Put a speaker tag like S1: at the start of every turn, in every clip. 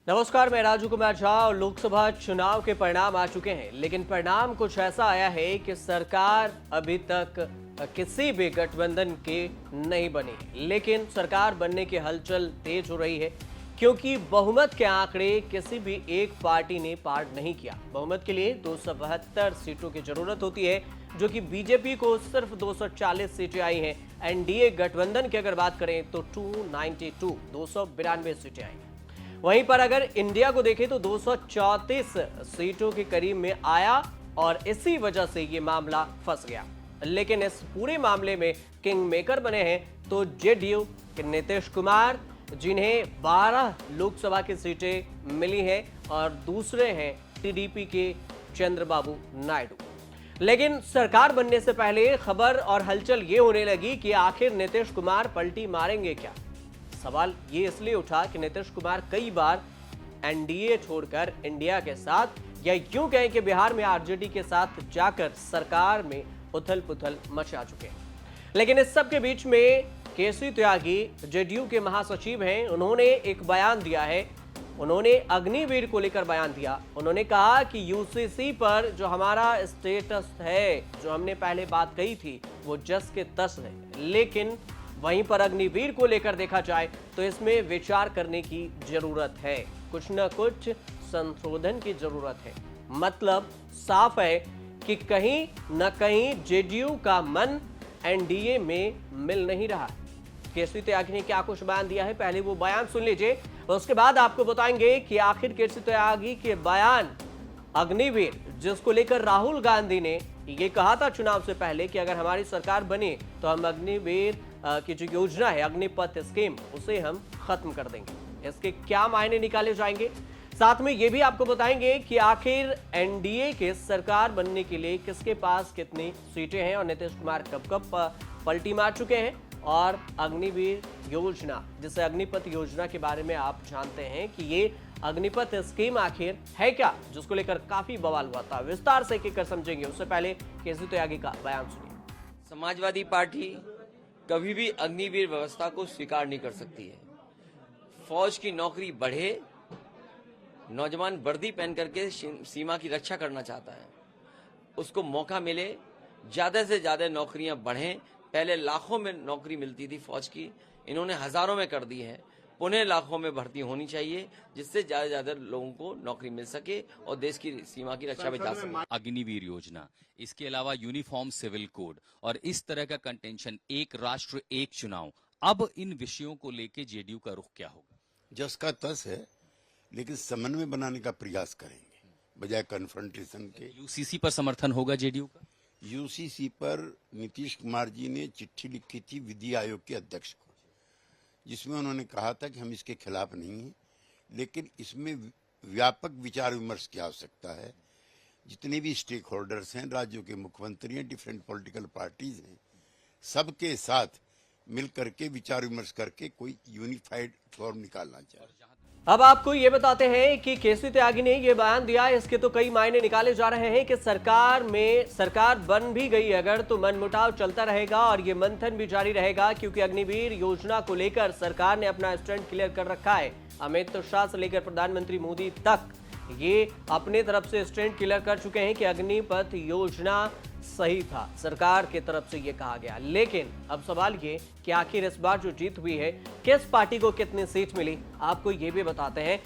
S1: नमस्कार, मैं राजू कुमार झा और लोकसभा चुनाव के परिणाम आ चुके हैं। लेकिन परिणाम कुछ ऐसा आया है कि सरकार अभी तक किसी भी गठबंधन की नहीं बनी। लेकिन सरकार बनने की हलचल तेज हो रही है क्योंकि बहुमत के आंकड़े किसी भी एक पार्टी ने पार नहीं किया। बहुमत के लिए 272 सीटों की जरूरत होती है, जो कि बीजेपी को सिर्फ 240 सीटें आई हैं। एनडीए गठबंधन की अगर बात करें तो 292 सीटें आई। वहीं पर अगर इंडिया को देखें तो 234 सीटों के करीब में आया और इसी वजह से ये मामला फंस गया। लेकिन इस पूरे मामले में किंग मेकर बने हैं तो जेडीयू के नीतीश कुमार, जिन्हें 12 लोकसभा की सीटें मिली हैं, और दूसरे हैं टीडीपी के चंद्रबाबू नायडू। लेकिन सरकार बनने से पहले खबर और हलचल ये होने लगी कि आखिर नीतीश कुमार पलटी मारेंगे क्या। सवाल ये इसलिए उठा कि नीतीश कुमार कई बार एनडीए छोड़कर इंडिया के साथ, या यूं कहें कि बिहार में आरजेडी के साथ जाकर सरकार में उथल पुथल मचा चुके हैं। लेकिन इस सब के बीच में केसी त्यागी जेडीयू के महासचिव हैं, उन्होंने एक बयान दिया है। उन्होंने अग्निवीर को लेकर बयान दिया। उन्होंने कहा कि यूसीसी पर जो हमारा स्टेटस है, जो हमने पहले बात कही थी, वो जस के तस है। लेकिन वहीं पर अग्निवीर को लेकर देखा जाए तो इसमें विचार करने की जरूरत है, कुछ न कुछ संशोधन की जरूरत है। मतलब साफ है कि कहीं न कहीं जेडीयू का मन एनडीए में मिल नहीं रहा। केसी त्यागी ने क्या कुछ बयान दिया है, पहले वो बयान सुन लीजिए, उसके बाद आपको बताएंगे कि आखिर केसी त्यागी के बयान अग्निवीर, जिसको लेकर राहुल गांधी ने ये कहा था चुनाव से पहले कि अगर हमारी सरकार बनी तो हम अग्निवीर की जो योजना है, अग्निपथ स्कीम, उसे हम खत्म कर देंगे। इसके क्या मायने निकाले जाएंगे, साथ में ये भी आपको बताएंगे कि आखिर एनडीए के सरकार बनने के लिए किसके पास कितनी सीटें हैं और नीतीश कुमार कब कब पलटी मार चुके हैं। और अग्निवीर योजना, जिसे अग्निपथ योजना के बारे में आप जानते हैं कि ये अग्निपथ स्कीम आखिर है क्या, जिसको लेकर काफी बवाल हुआ था। विस्तार से एक समझेंगे, उससे पहले केसी त्यागी का बयान सुनिए।
S2: समाजवादी पार्टी कभी भी अग्निवीर व्यवस्था को स्वीकार नहीं कर सकती है। फौज की नौकरी बढ़े, नौजवान वर्दी पहन करके सीमा की रक्षा करना चाहता है, उसको मौका मिले, ज्यादा से ज्यादा नौकरियां बढ़ें। पहले लाखों में नौकरी मिलती थी फौज की, इन्होंने हजारों में कर दी है। पुणे लाखों में भर्ती होनी चाहिए, जिससे ज्यादा से ज्यादा लोगों को नौकरी मिल सके और देश की सीमा की रक्षा में जा सके।
S3: अग्निवीर योजना, इसके अलावा यूनिफॉर्म सिविल कोड और इस तरह का कंटेंशन, एक राष्ट्र एक चुनाव, अब इन विषयों को लेके जेडीयू का रुख क्या होगा?
S4: जस का तस है, लेकिन समन्वय बनाने का प्रयास करेंगे बजाय कन्फ्रंटेशन के।
S3: यूसीसी पर समर्थन होगा जेडीयू का?
S4: यूसीसी पर नीतीश कुमार जी ने चिट्ठी लिखी थी विधि आयोग के अध्यक्ष को, जिसमें उन्होंने कहा था कि हम इसके खिलाफ नहीं हैं, लेकिन इसमें व्यापक विचार विमर्श की आवश्यकता है। जितने भी स्टेक होल्डर्स हैं, राज्यों के मुख्यमंत्री हैं, डिफरेंट पॉलिटिकल पार्टीज हैं, सबके साथ मिल करके विचार विमर्श करके कोई यूनिफाइड फॉर्म निकालना चाहिए।
S1: अब आपको ये बताते हैं कि केसी त्यागी ने ये बयान दिया, इसके तो कई मायने निकाले जा रहे हैं कि सरकार बन भी गई अगर तो मनमुटाव चलता रहेगा और ये मंथन भी जारी रहेगा, क्योंकि अग्निवीर योजना को लेकर सरकार ने अपना स्टैंड क्लियर कर रखा है। अमित शाह से लेकर प्रधानमंत्री मोदी तक ये अपने तरफ से स्टैंड क्लियर कर चुके हैं कि अग्निपथ योजना सही था, सरकार की तरफ से ये कहा गया। लेकिन अब सवाल ये कि आखिर इस बार जो जीत हुई है, किस पार्टी को कितनी सीट मिली, आपको ये भी बताते हैं।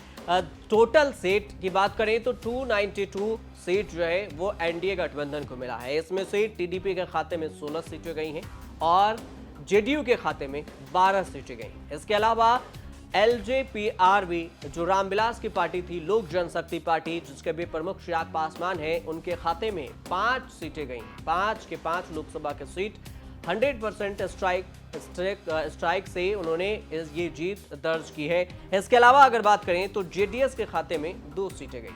S1: टोटल सीट की बात करें तो 292 सीट जो है वो एनडीए गठबंधन को मिला है। इसमें से टीडीपी के खाते में 16 सीटें गई हैं और जेडीयू के खाते में 12 सीटें गई। इसके अलावा एलजेपीआरवी, जो रामविलास की पार्टी थी, लोक जनशक्ति पार्टी, जिसके भी प्रमुख चिराग पासवान हैं, उनके खाते में 5 सीटें गईं। 5 के 5 लोकसभा की सीट 100% स्ट्राइक से उन्होंने ये जीत दर्ज की है। इसके अलावा अगर बात करें तो जेडीएस के खाते में 2 सीटें गई।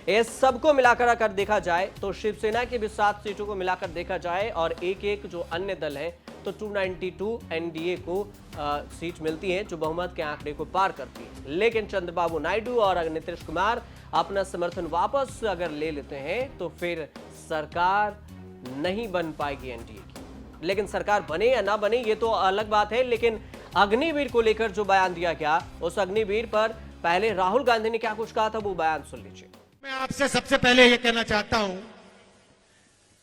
S1: इस सबको मिलाकर अगर देखा जाए तो शिवसेना की भी 7 सीटों को मिलाकर देखा जाए और एक जो अन्य दल है तो 292 एनडीए को सीट मिलती है, जो बहुमत के आंकड़े को पार करती है। लेकिन चंद्रबाबू नायडू और नीतीश कुमार अपना समर्थन वापस अगर ले लेते हैं तो फिर सरकार नहीं बन पाएगी एनडीए की। लेकिन सरकार बने या ना बने ये तो अलग बात है। लेकिन अग्निवीर को लेकर जो बयान दिया गया, उस अग्निवीर पर पहले राहुल गांधी ने क्या कुछ कहा था, वो बयान सुन लीजिए।
S5: मैं आपसे सबसे पहले ये कहना चाहता हूं,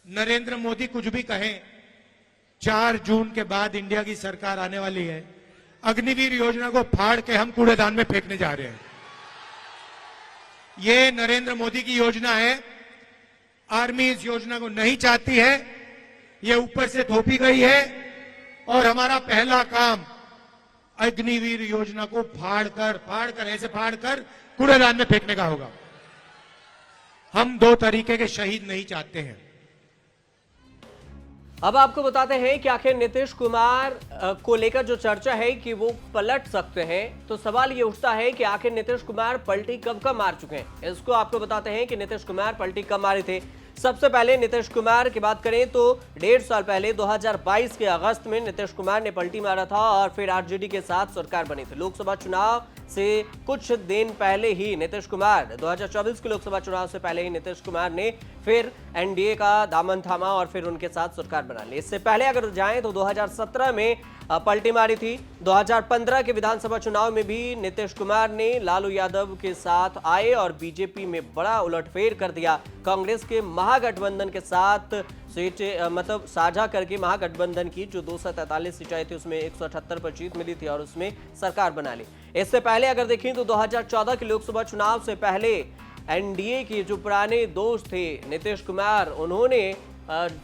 S5: नरेंद्र मोदी कुछ भी कहें, 4 जून के बाद इंडिया की सरकार आने वाली है। अग्निवीर योजना को फाड़ के हम कूड़ेदान में फेंकने जा रहे हैं। ये नरेंद्र मोदी की योजना है। आर्मी इस योजना को नहीं चाहती है, ये ऊपर से थोपी गई है और हमारा पहला काम अग्निवीर योजना को फाड़ कर कूड़ेदान में फेंकने का होगा। हम 2 तरीके के शहीद नहीं चाहते हैं।
S1: अब आपको बताते हैं कि आखिर नीतीश कुमार को लेकर जो चर्चा है कि वो पलट सकते हैं, तो सवाल ये उठता है कि आखिर नीतीश कुमार पलटी कब मार चुके हैं। इसको आपको बताते हैं कि नीतीश कुमार पलटी कब मारे थे। सबसे पहले नीतीश कुमार की बात करें तो 1.5 साल पहले 2022 के अगस्त में नीतीश कुमार ने पलटी मारा था और फिर आरजेडी के साथ सरकार बनी थी। लोकसभा चुनाव से कुछ दिन पहले ही नीतीश कुमार 2024 के लोकसभा चुनाव से पहले ही नीतीश कुमार ने फिर एनडीए का दामन थामा और फिर उनके साथ सरकार बना ली। इससे पहले अगर जाएं तो 2017 में पलटी मारी थी। 2015 के विधानसभा चुनाव में भी नीतीश कुमार ने लालू यादव के साथ आए और बीजेपी में बड़ा उलटफेर कर दिया। कांग्रेस के महागठबंधन के साथ सीटें मतलब साझा करके महागठबंधन की जो 243 सीटें थी उसमें 178 पर जीत मिली थी और उसमें सरकार बना ली। इससे पहले अगर देखें तो 2014 के लोकसभा चुनाव से पहले एनडीए के जो पुराने दोस्त थे नीतीश कुमार, उन्होंने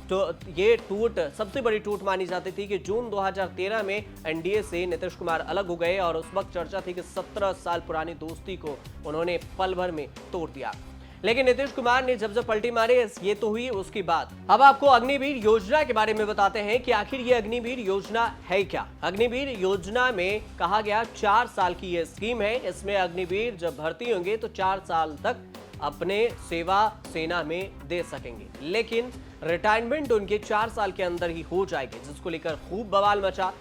S1: तो ये टूट सबसे बड़ी टूट मानी जाती थी कि जून 2013 में एनडीए से नीतीश कुमार अलग हो गए और उस वक्त चर्चा थी कि 17 साल पुरानी दोस्ती को उन्होंने पल भर में तोड़ दिया। लेकिन नीतीश कुमार ने जब पलटी मारे, ये तो हुई उसकी बात। अब आपको अग्निवीर योजना के बारे में बताते हैं कि आखिर ये अग्निवीर योजना है क्या। अग्निवीर योजना में कहा गया 4 साल की ये स्कीम है। इसमें अग्निवीर जब भर्ती होंगे तो 4 साल तक अपने सेवा सेना में दे सकेंगे, लेकिन रिटायरमेंट उनके 4 साल के अंदर ही हो जाएगी, जिसको लेकर खूब बवाल मचा।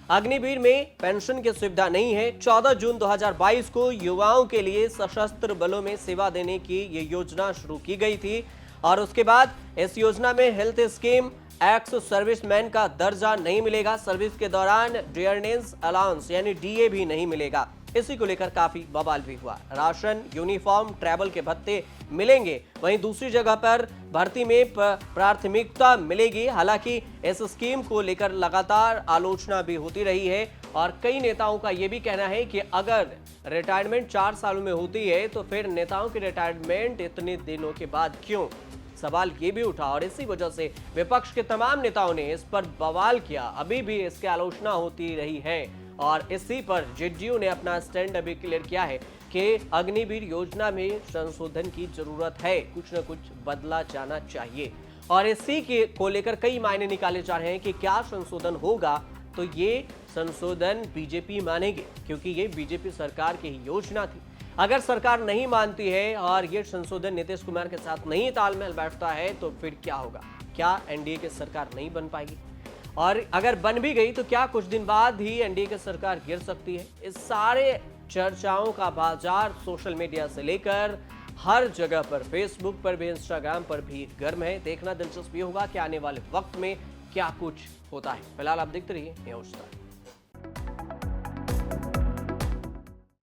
S1: अग्निवीर में पेंशन की सुविधा नहीं है। 14 जून 2022 को युवाओं के लिए सशस्त्र बलों में सेवा देने की ये योजना शुरू की गई थी और उसके बाद इस योजना में हेल्थ स्कीम, एक्स सर्विसमैन का दर्जा नहीं मिलेगा। सर्विस के दौरान डियरनेस अलाउंस यानी डीए भी नहीं मिलेगा। इसी को लेकर काफी बवाल भी हुआ। राशन, यूनिफॉर्म, ट्रैवल के भत्ते मिलेंगे, वहीं दूसरी जगह पर भर्ती में प्राथमिकता मिलेगी। हालांकि इस स्कीम को लेकर लगातार आलोचना भी होती रही है और कई नेताओं का यह भी कहना है कि अगर रिटायरमेंट 4 सालों में होती है तो फिर नेताओं की रिटायरमेंट इतने दिनों के बाद क्यों, सवाल ये भी उठा और इसी वजह से विपक्ष के तमाम नेताओं ने इस पर बवाल किया। अभी भी इसकी आलोचना होती रही है और इसी पर जेडीयू ने अपना स्टैंड अभी क्लियर किया है कि अग्निवीर योजना में संशोधन की जरूरत है, कुछ न कुछ बदला जाना चाहिए और इसी के को लेकर कई मायने निकाले जा रहे हैं कि क्या संशोधन होगा। तो ये संशोधन बीजेपी मानेगी क्योंकि ये बीजेपी सरकार की ही योजना थी। अगर सरकार नहीं मानती है और ये संशोधन नीतीश कुमार के साथ नहीं तालमेल बैठता है तो फिर क्या होगा? क्या एनडीए की सरकार नहीं बन पाएगी? और अगर बन भी गई तो क्या कुछ दिन बाद ही एनडीए की सरकार गिर सकती है? इस सारे चर्चाओं का बाजार सोशल मीडिया से लेकर हर जगह पर, फेसबुक पर भी, इंस्टाग्राम पर भी गर्म है। देखना दिलचस्प होगा कि आने वाले वक्त में क्या कुछ होता है। फिलहाल आप देखते रहिए न्यूज़ तक।